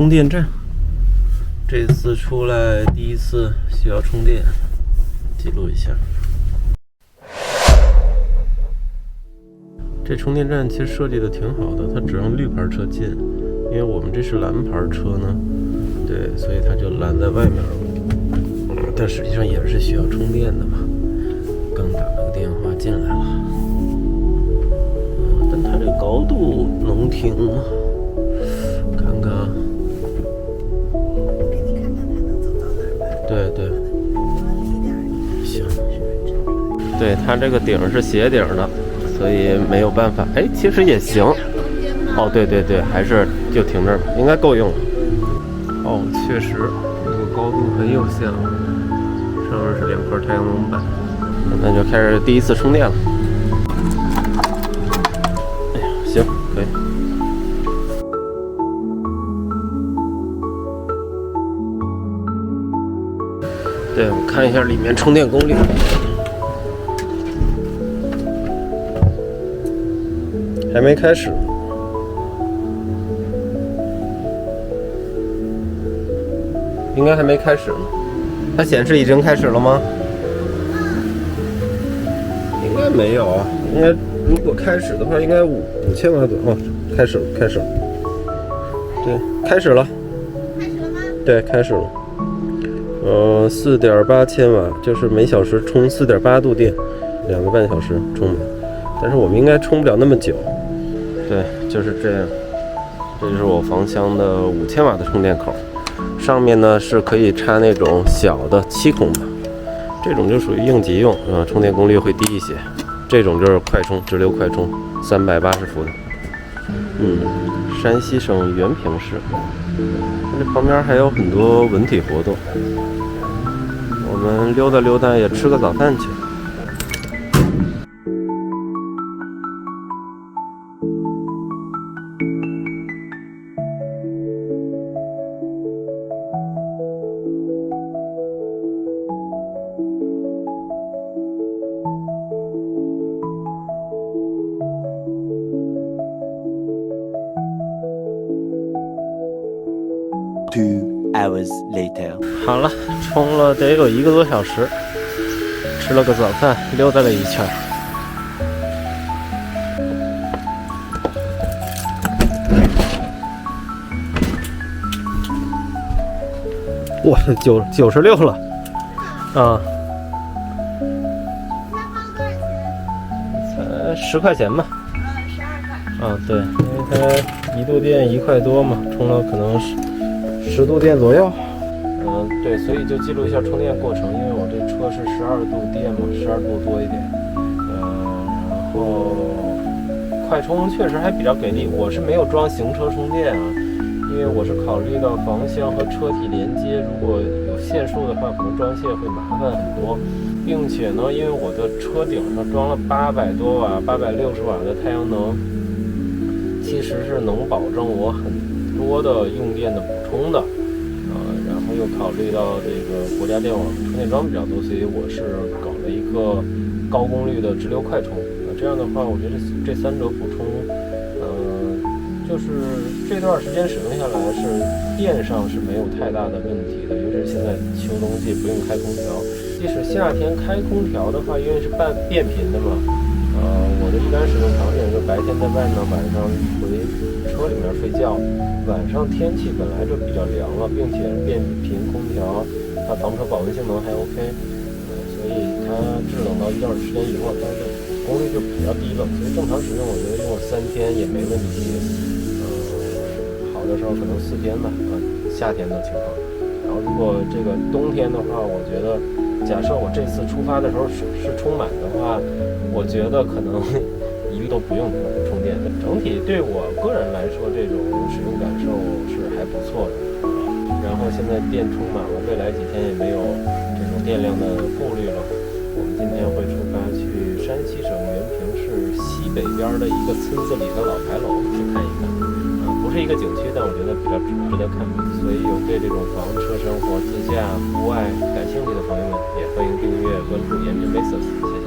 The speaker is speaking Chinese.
充电站，这次出来第一次需要充电，记录一下。这充电站其实设计的挺好的，它只让绿牌车进，因为我们这是蓝牌车呢，对，所以它就拦在外面了。但实际上也是需要充电的嘛。刚打了个电话进来了，但它这个高度能停吗？看看啊。给你看看它能走到哪儿吧。对对。离点儿。行。对，它这个顶是斜顶的。所以没有办法，哎，其实也行。哦，对对对，还是就停这儿吧，应该够用了。哦，确实，这个高度很有限了，上面是2块太阳能板。那就开始第一次充电了。哎呀，行，可以。对，我看一下里面充电功率。还没开始，应该还没开始呢。它显示已经开始了吗？应该没有啊，应该如果开始的话，应该5000瓦左右。哦，开始了，开始了。对，开始了。开始了吗？对，开始了。4.8千瓦，就是每小时充4.8度电，2个半小时充满。但是我们应该充不了那么久。对，就是这样。这就是我房厢的5000瓦的充电口，上面呢是可以插那种小的7孔的，这种就属于应急用，充电功率会低一些。这种就是快充，直流快充，380伏的。山西省原平市。这旁边还有很多文体活动，我们溜达溜达，也吃个早饭去。2 hours later， 好了，充了得有1个多小时，吃了个早饭，溜达了一圈。哇，96了，啊，才10块钱吧。12块。啊，对，因为它1度电1块多嘛，充了可能10度电左右。对，所以就记录一下充电过程，因为我这车是12度电嘛，12度多一点。然后快充确实还比较给力，我是没有装行车充电啊，因为我是考虑到房厢和车体连接，如果有限数的话，可能装卸会麻烦很多，并且呢，因为我的车顶上装了800多瓦、860瓦的太阳能，其实是能保证我很多的用电的补充的。然后又考虑到这个国家电网充电桩比较多，所以我是搞了一个高功率的直流快充。这样的话，我觉得这3者补充，就是这段时间使用下来是电上是没有太大的问题的，尤其是现在秋冬季不用开空调，即使夏天开空调的话，因为是变频的嘛，我的一般使用场景是白天在外面，晚上回车里面睡觉。晚上天气本来就比较凉了，并且变频空调，它房车保温性能还 OK，所以它制冷到1到2时间以后，它的功率就比较低了，所以正常使用我觉得用3天也没问题，好的时候可能4天吧，夏天的情况。然后如果这个冬天的话，我觉得假设我这次出发的时候是充满的话，我觉得可能1个都不用充电，整体对我个人来说，这种使用感受是还不错的。然后现在电充满了，未来几天也没有这种电量的顾虑了。我们今天会出发去山西省原平市西北边的一个村子里的老牌楼去看一看。不是一个景区，但我觉得比较值得看。所以有对这种房车生活、自驾、户外感兴趣的朋友们，也欢迎订阅关注延平 Vasos。